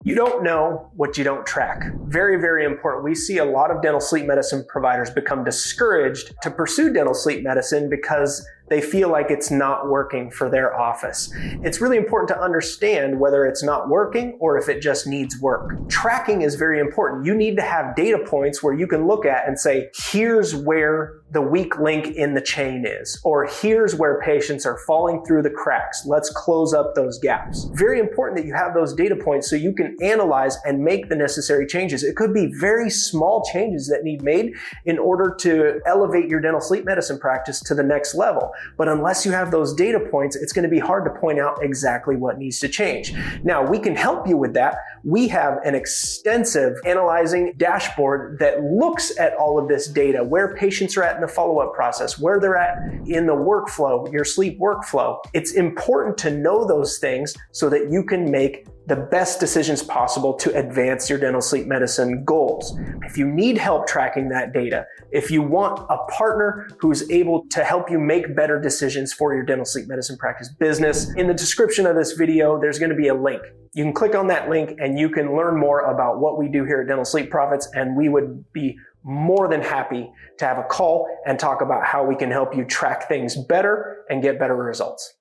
You don't know what you don't track. Very, very important. We see a lot of dental sleep medicine providers become discouraged to pursue dental sleep medicine because they feel like it's not working for their office. It's really important to understand whether it's not working or if it just needs work. Tracking is very important. You need to have data points where you can look at and say, here's where the weak link in the chain is, or here's where patients are falling through the cracks. Let's close up those gaps. Very important that you have those data points so you can analyze and make the necessary changes. It could be very small changes that need made in order to elevate your dental sleep medicine practice to the next level. But unless you have those data points, it's going to be hard to point out exactly what needs to change. Now, we can help you with that. We have an extensive analyzing dashboard that looks at all of this data, where patients are at in the follow-up process, where they're at in the workflow, your sleep workflow. It's important to know those things so that you can make the best decisions possible to advance your dental sleep medicine goals. If you need help tracking that data, if you want a partner who's able to help you make better decisions for your dental sleep medicine practice business, in the description of this video, there's going to be a link. You can click on that link and you can learn more about what we do here at Dental Sleep Profits, and we would be more than happy to have a call and talk about how we can help you track things better and get better results.